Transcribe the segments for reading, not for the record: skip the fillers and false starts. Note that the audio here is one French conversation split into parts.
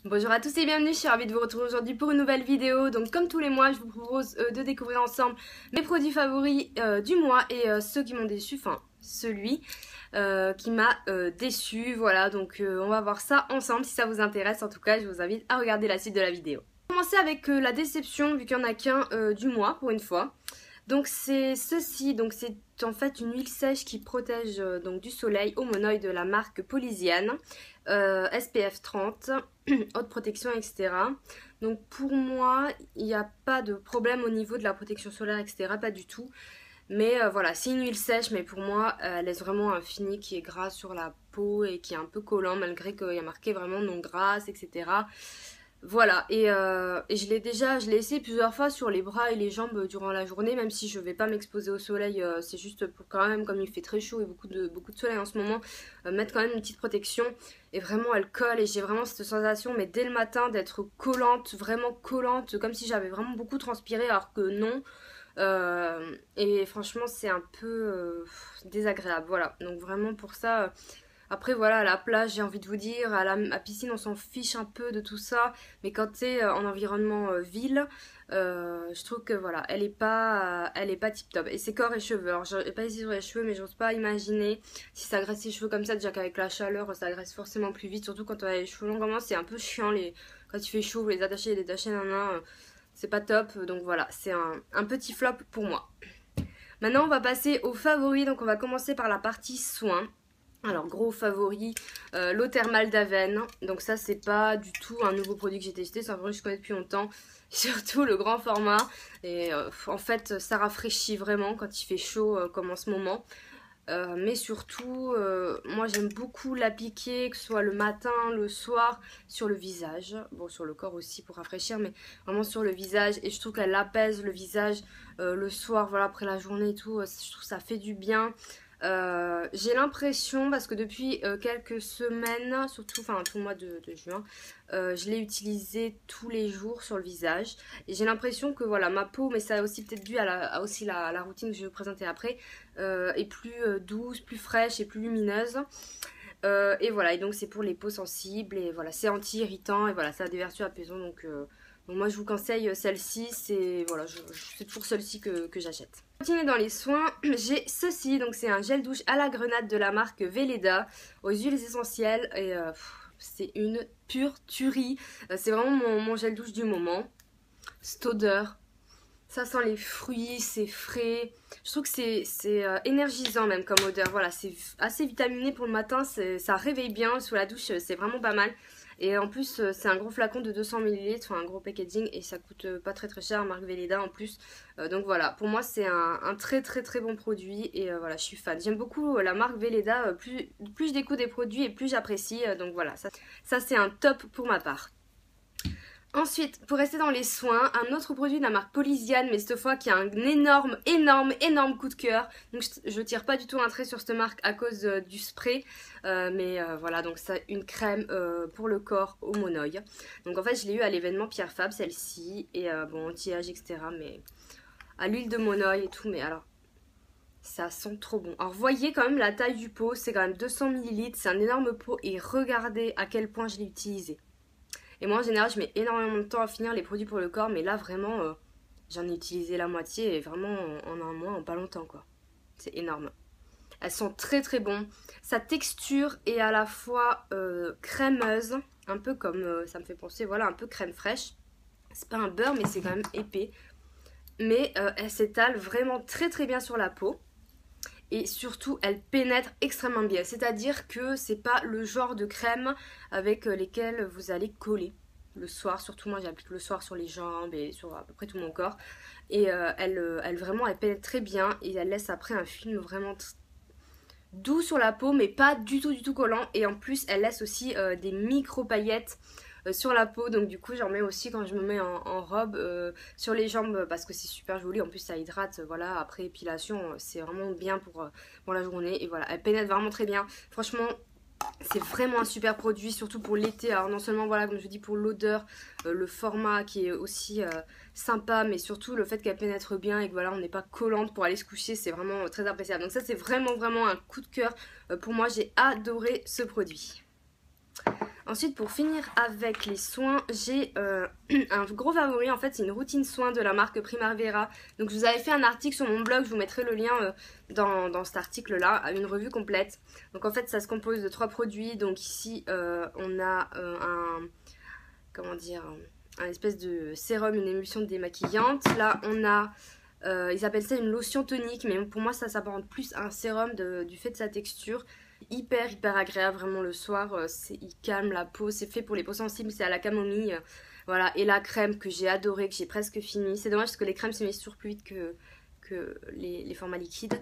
Bonjour à tous et bienvenue, je suis ravie de vous retrouver aujourd'hui pour une nouvelle vidéo. Donc comme tous les mois, je vous propose de découvrir ensemble mes produits favoris du mois et ceux qui m'ont déçu, enfin celui qui m'a déçu. Voilà, donc on va voir ça ensemble si ça vous intéresse. En tout cas, je vous invite à regarder la suite de la vidéo. On va commencer avec la déception vu qu'il n'y en a qu'un du mois pour une fois. Donc c'est ceci, donc c'est en fait une huile sèche qui protège donc du soleil au monoï de la marque Polysiane, SPF 30, haute protection, etc. Donc pour moi, il n'y a pas de problème au niveau de la protection solaire, etc. Pas du tout. Mais voilà, c'est une huile sèche, mais pour moi, elle laisse vraiment un fini qui est gras sur la peau et qui est un peu collant, malgré qu'il y a marqué vraiment non grasse, etc. Voilà, et je l'ai essayé plusieurs fois sur les bras et les jambes durant la journée, même si je vais pas m'exposer au soleil, c'est juste pour quand même, comme il fait très chaud et beaucoup de soleil en ce moment, mettre quand même une petite protection. Et vraiment, elle colle et j'ai vraiment cette sensation, mais dès le matin, d'être collante, vraiment collante, comme si j'avais vraiment beaucoup transpiré, alors que non. Et franchement, c'est un peu désagréable, voilà. Donc vraiment pour ça. Après voilà, à la plage, j'ai envie de vous dire, à la piscine, on s'en fiche un peu de tout ça, mais quand t'es en environnement ville, je trouve que voilà, elle est pas tip top. Et c'est corps et cheveux. Alors j'ai pas essayé sur les cheveux, mais j'ose pas imaginer si ça graisse les cheveux comme ça, déjà qu'avec la chaleur, ça graisse forcément plus vite, surtout quand on a les cheveux longs comme moi, c'est un peu chiant quand il fait chaud, vous les attacher et les détacher, c'est pas top. Donc voilà, c'est un petit flop pour moi. Maintenant, on va passer aux favoris, donc on va commencer par la partie soins. Alors gros favori, l'eau thermale d'Aven. Donc ça c'est pas du tout un nouveau produit que j'ai testé, c'est un produit que je connais depuis longtemps. Surtout le grand format. Et en fait ça rafraîchit vraiment quand il fait chaud comme en ce moment. Mais surtout, moi j'aime beaucoup l'appliquer, que ce soit le matin, le soir, sur le visage. Bon, sur le corps aussi pour rafraîchir, mais vraiment sur le visage. Et je trouve qu'elle apaise le visage le soir, voilà, après la journée et tout. Je trouve que ça fait du bien. J'ai l'impression, parce que depuis quelques semaines, surtout enfin tout le mois de juin, je l'ai utilisé tous les jours sur le visage. Et j'ai l'impression que voilà, ma peau, mais ça a aussi peut-être dû à aussi la routine que je vais vous présenter après, est plus douce, plus fraîche et plus lumineuse. Et voilà, et donc c'est pour les peaux sensibles, et voilà, c'est anti-irritant, et voilà, ça a des vertus apaisantes, donc moi je vous conseille celle-ci, c'est voilà, c'est toujours celle-ci que j'achète. Pour continuer dans les soins, j'ai ceci, donc c'est un gel douche à la grenade de la marque Velleda, aux huiles essentielles, et c'est une pure tuerie, c'est vraiment mon gel douche du moment, cette odeur. Ça sent les fruits, c'est frais. Je trouve que c'est énergisant même comme odeur. Voilà, c'est assez vitaminé pour le matin. Ça réveille bien sous la douche, c'est vraiment pas mal. Et en plus, c'est un gros flacon de 200 ml, enfin un gros packaging. Et ça coûte pas très très cher, marque Velleda en plus. Donc voilà, pour moi c'est un très très très bon produit. Et voilà, je suis fan. J'aime beaucoup la marque Velleda. Plus je découvre des produits et plus j'apprécie. Donc voilà, ça c'est un top pour ma part. Ensuite, pour rester dans les soins, un autre produit de la marque Polysiane, mais cette fois qui a un énorme coup de cœur. Donc je tire pas du tout un trait sur cette marque à cause du spray. Mais voilà, donc c'est une crème pour le corps au monoï. Donc en fait, je l'ai eu à l'événement Pierre Fabre, celle-ci. Et bon, anti-âge, etc. Mais à l'huile de monoï et tout. Mais alors, ça sent trop bon. Alors voyez quand même la taille du pot, c'est quand même 200 ml. C'est un énorme pot. Et regardez à quel point je l'ai utilisé. Et moi en général je mets énormément de temps à finir les produits pour le corps, mais là vraiment j'en ai utilisé la moitié et vraiment en un mois, en pas longtemps quoi. C'est énorme. Elles sont très très bon. Sa texture est à la fois crémeuse, un peu comme ça me fait penser, voilà, un peu crème fraîche. C'est pas un beurre mais c'est quand même épais. Mais elle s'étale vraiment très très bien sur la peau. Et surtout, elle pénètre extrêmement bien. C'est-à-dire que c'est pas le genre de crème avec lesquelles vous allez coller le soir. Surtout moi, j'applique le soir sur les jambes et sur à peu près tout mon corps. Et elle pénètre très bien et elle laisse après un film vraiment doux sur la peau, mais pas du tout collant. Et en plus, elle laisse aussi des micro paillettes sur la peau, donc du coup j'en mets aussi quand je me mets en robe sur les jambes parce que c'est super joli, en plus ça hydrate, voilà, après épilation c'est vraiment bien pour la journée. Et voilà, elle pénètre vraiment très bien, franchement c'est vraiment un super produit, surtout pour l'été. Alors non seulement voilà, comme je dis, pour l'odeur, le format qui est aussi sympa, mais surtout le fait qu'elle pénètre bien et que voilà, on n'est pas collante pour aller se coucher, c'est vraiment très appréciable. Donc ça c'est vraiment un coup de cœur pour moi, j'ai adoré ce produit. Ensuite, pour finir avec les soins, j'ai un gros favori. En fait, c'est une routine soin de la marque Primavera. Donc, je vous avais fait un article sur mon blog. Je vous mettrai le lien dans cet article-là, à une revue complète. Donc, en fait, ça se compose de 3 produits. Donc, ici, on a un espèce de sérum, une émulsion démaquillante. Là, on a... ils appellent ça une lotion tonique, mais pour moi ça s'apparente plus à un sérum du fait de sa texture. Hyper agréable vraiment le soir, il calme la peau, c'est fait pour les peaux sensibles, c'est à la camomille. Voilà, et la crème que j'ai adorée, que j'ai presque finie. C'est dommage parce que les crèmes s'émiettent toujours plus vite que les formats liquides.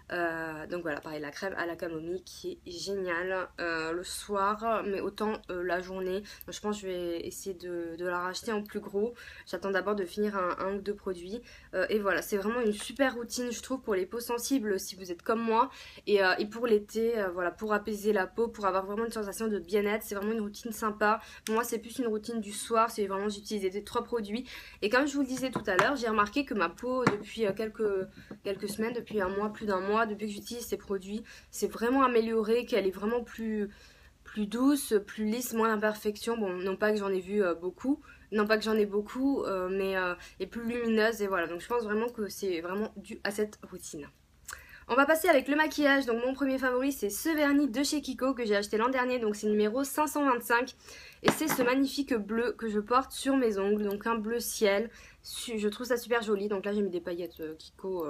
Donc voilà, pareil, la crème à la camomille qui est géniale le soir, mais autant la journée. Donc, je pense que je vais essayer de la racheter en plus gros. J'attends d'abord de finir un ou deux produits. Et voilà, c'est vraiment une super routine, je trouve, pour les peaux sensibles si vous êtes comme moi. Et pour l'été, voilà, pour apaiser la peau, pour avoir vraiment une sensation de bien-être. C'est vraiment une routine sympa. Pour moi, c'est plus une routine du soir. C'est vraiment, j'utilise les 3 produits. Et comme je vous le disais tout à l'heure, j'ai remarqué que ma peau, depuis quelques semaines, depuis un mois, plus d'un mois, depuis que j'utilise ces produits, c'est vraiment amélioré, qu'elle est vraiment plus douce, plus lisse, moins d'imperfections. Bon, non pas que j'en ai vu beaucoup, mais et plus lumineuse, et voilà. Donc je pense vraiment que c'est vraiment dû à cette routine. On va passer avec le maquillage. Donc mon premier favori, c'est ce vernis de chez Kiko que j'ai acheté l'an dernier, donc c'est numéro 525. Et c'est ce magnifique bleu que je porte sur mes ongles, donc un bleu ciel. Je trouve ça super joli. Donc là j'ai mis des paillettes Kiko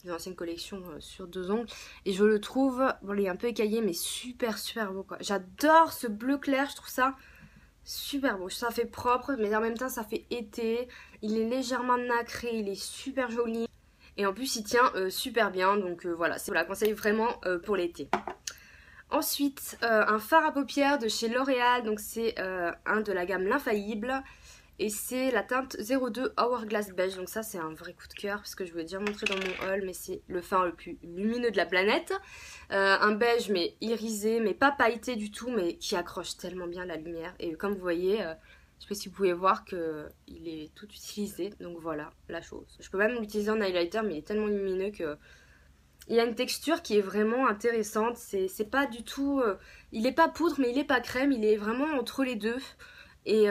des anciennes collections sur 2 ongles. Et je le trouve, bon il est un peu écaillé mais super beau quoi. J'adore ce bleu clair, je trouve ça super beau. Ça fait propre mais en même temps ça fait été. Il est légèrement nacré, il est super joli. Et en plus il tient super bien, donc voilà, c'est la conseille vraiment pour l'été. Ensuite, un fard à paupières de chez L'Oréal, donc c'est un de la gamme L'Infaillible. Et c'est la teinte 02 Hourglass Beige, donc ça c'est un vrai coup de cœur parce que je vous l'ai déjà montré dans mon haul, mais c'est le fard le plus lumineux de la planète. Un beige mais irisé, mais pas pailleté du tout, mais qui accroche tellement bien la lumière. Et comme vous voyez... je sais pas si vous pouvez voir qu'il est tout utilisé, donc voilà la chose. Je peux même l'utiliser en highlighter, mais il est tellement lumineux que... Il a une texture qui est vraiment intéressante, c'est pas du tout... il est pas poudre, mais il est pas crème, il est vraiment entre les deux. Et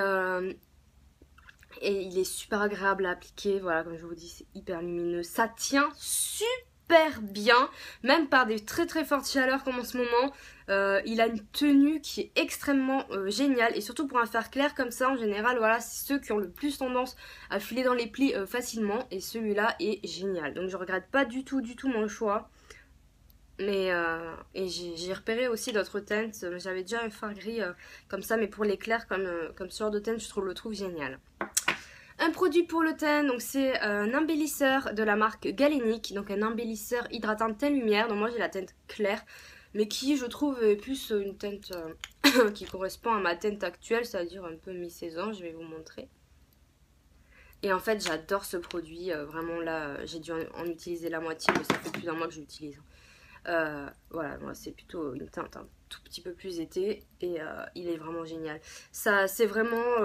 il est super agréable à appliquer, voilà, comme je vous dis, c'est hyper lumineux. Ça tient super bien, même par des très fortes chaleurs comme en ce moment. Il a une tenue qui est extrêmement géniale, et surtout pour un fard clair comme ça en général, voilà, c'est ceux qui ont le plus tendance à filer dans les plis facilement, et celui-là est génial. Donc je regrette pas du tout mon choix. Mais et j'ai repéré aussi d'autres teintes. J'avais déjà un fard gris comme ça, mais pour les clairs comme ce genre de teinte, je le trouve génial. Un produit pour le teint, donc c'est un embellisseur de la marque Galénic, donc un embellisseur hydratant teint lumière. Donc moi j'ai la teinte claire, mais qui je trouve est plus une teinte qui correspond à ma teinte actuelle, c'est-à-dire un peu mi-saison. Je vais vous montrer. Et en fait j'adore ce produit, vraiment là j'ai dû en utiliser la moitié, mais ça fait plus d'un mois que je l'utilise. Voilà, moi c'est plutôt une teinte un tout petit peu plus été, et il est vraiment génial. Ça c'est vraiment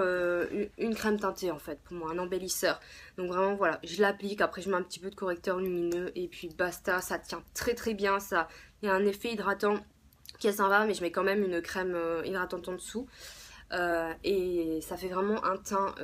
une crème teintée en fait pour moi, un embellisseur. Donc vraiment voilà, je l'applique, après je mets un petit peu de correcteur lumineux et puis basta. Ça tient très bien, il y a un effet hydratant qui est sympa, mais je mets quand même une crème hydratante en dessous. Et ça fait vraiment un teint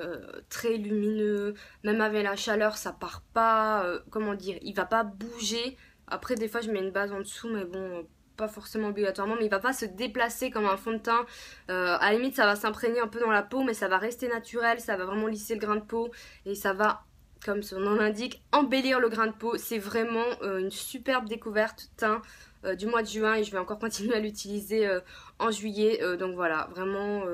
très lumineux, même avec la chaleur ça part pas, comment dire, il va pas bouger. Après des fois je mets une base en dessous, mais bon, pas forcément obligatoirement, mais il va pas se déplacer comme un fond de teint. À la limite ça va s'imprégner un peu dans la peau, mais ça va rester naturel, ça va vraiment lisser le grain de peau, et ça va, comme son nom l'indique, embellir le grain de peau. C'est vraiment une superbe découverte teint du mois de juin, et je vais encore continuer à l'utiliser en juillet. Donc voilà, vraiment...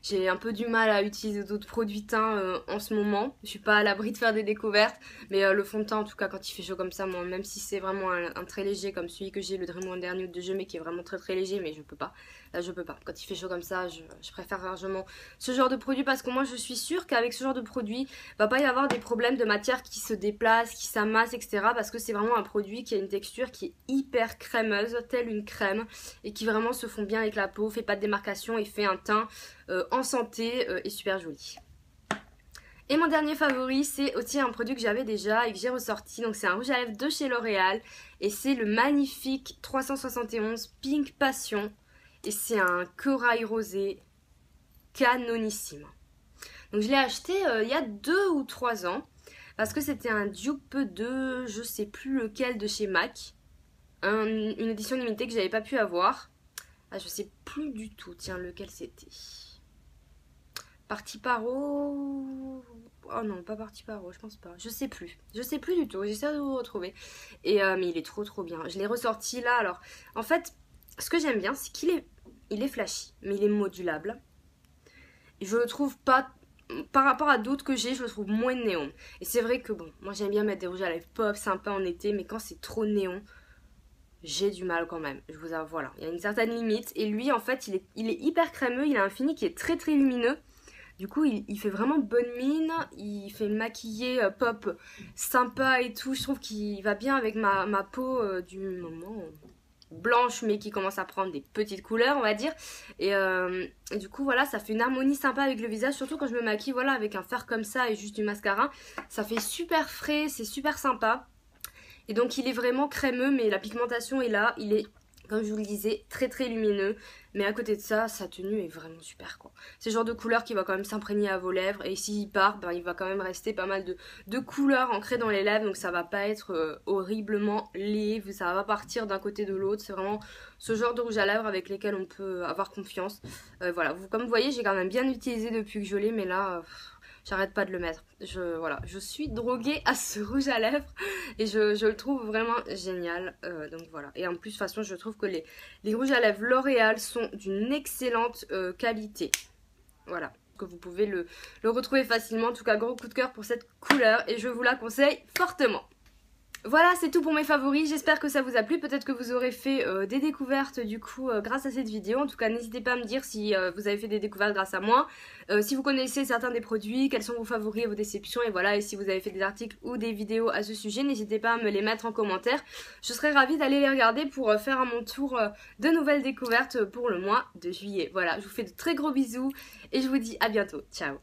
j'ai un peu du mal à utiliser d'autres produits teint en ce moment. Je suis pas à l'abri de faire des découvertes. Mais le fond de teint, en tout cas, quand il fait chaud comme ça, moi, même si c'est vraiment un très léger comme celui que j'ai, le Dream Wonder Nude de jeu, mais qui est vraiment très léger, mais je peux pas. Là, je peux pas. Quand il fait chaud comme ça, je préfère largement ce genre de produit, parce que moi, je suis sûre qu'avec ce genre de produit, il va pas y avoir des problèmes de matière qui se déplacent, qui s'amassent, etc. Parce que c'est vraiment un produit qui a une texture qui est hyper crémeuse, telle une crème, et qui vraiment se fond bien avec la peau, fait pas de démarcation et fait un teint en santé et super joli. Et mon dernier favori, c'est aussi un produit que j'avais déjà et que j'ai ressorti. Donc c'est un rouge à lèvres de chez L'Oréal, et c'est le magnifique 371 Pink Passion. et c'est un corail rosé canonissime. Donc je l'ai acheté il y a 2 ou 3 ans parce que c'était un dupe de je sais plus lequel de chez MAC, une édition limitée que j'avais pas pu avoir. Ah, je sais plus du tout, tiens, lequel c'était. Parti Paro. Oh non, pas Parti Paro, je pense pas. Je sais plus du tout, j'essaie de vous retrouver. Et mais il est trop bien. Je l'ai ressorti là. Alors, en fait, ce que j'aime bien, c'est il est flashy, mais il est modulable. Et je le trouve pas, par rapport à d'autres que j'ai, je le trouve moins néon. Et c'est vrai que bon, moi j'aime bien mettre des rouges à lèvres pop, sympa en été, mais quand c'est trop néon, j'ai du mal quand même. Je vous avoue, voilà, il y a une certaine limite. Et lui, en fait, il est hyper crémeux, il a un fini qui est très lumineux. Du coup, il fait vraiment bonne mine, il fait maquiller pop sympa et tout. Je trouve qu'il va bien avec ma peau du moment blanche, mais qui commence à prendre des petites couleurs, on va dire. Et du coup, voilà, ça fait une harmonie sympa avec le visage, surtout quand je me maquille, voilà, avec un fard comme ça et juste du mascara. Ça fait super frais, c'est super sympa. Et donc, il est vraiment crémeux, mais la pigmentation est là, il est... Comme je vous le disais, très lumineux. Mais à côté de ça, sa tenue est vraiment super, quoi. C'est le genre de couleur qui va quand même s'imprégner à vos lèvres. Et s'il part, ben, il va quand même rester pas mal de couleurs ancrées dans les lèvres. Donc ça va pas être horriblement lisse. Ça va pas partir d'un côté de l'autre. C'est vraiment ce genre de rouge à lèvres avec lesquels on peut avoir confiance. Voilà, comme vous voyez, j'ai quand même bien utilisé depuis que je l'ai. Mais là... j'arrête pas de le mettre. Voilà, je suis droguée à ce rouge à lèvres et je le trouve vraiment génial. Donc voilà. Et en plus, de toute façon, je trouve que les rouges à lèvres L'Oréal sont d'une excellente qualité. Voilà, que vous pouvez le retrouver facilement. En tout cas, gros coup de cœur pour cette couleur et je vous la conseille fortement. Voilà, c'est tout pour mes favoris, j'espère que ça vous a plu, peut-être que vous aurez fait des découvertes du coup grâce à cette vidéo. En tout cas, n'hésitez pas à me dire si vous avez fait des découvertes grâce à moi, si vous connaissez certains des produits, quels sont vos favoris et vos déceptions, et voilà, et si vous avez fait des articles ou des vidéos à ce sujet, n'hésitez pas à me les mettre en commentaire. Je serais ravie d'aller les regarder pour faire à mon tour de nouvelles découvertes pour le mois de juillet. Voilà, je vous fais de très gros bisous et je vous dis à bientôt, ciao.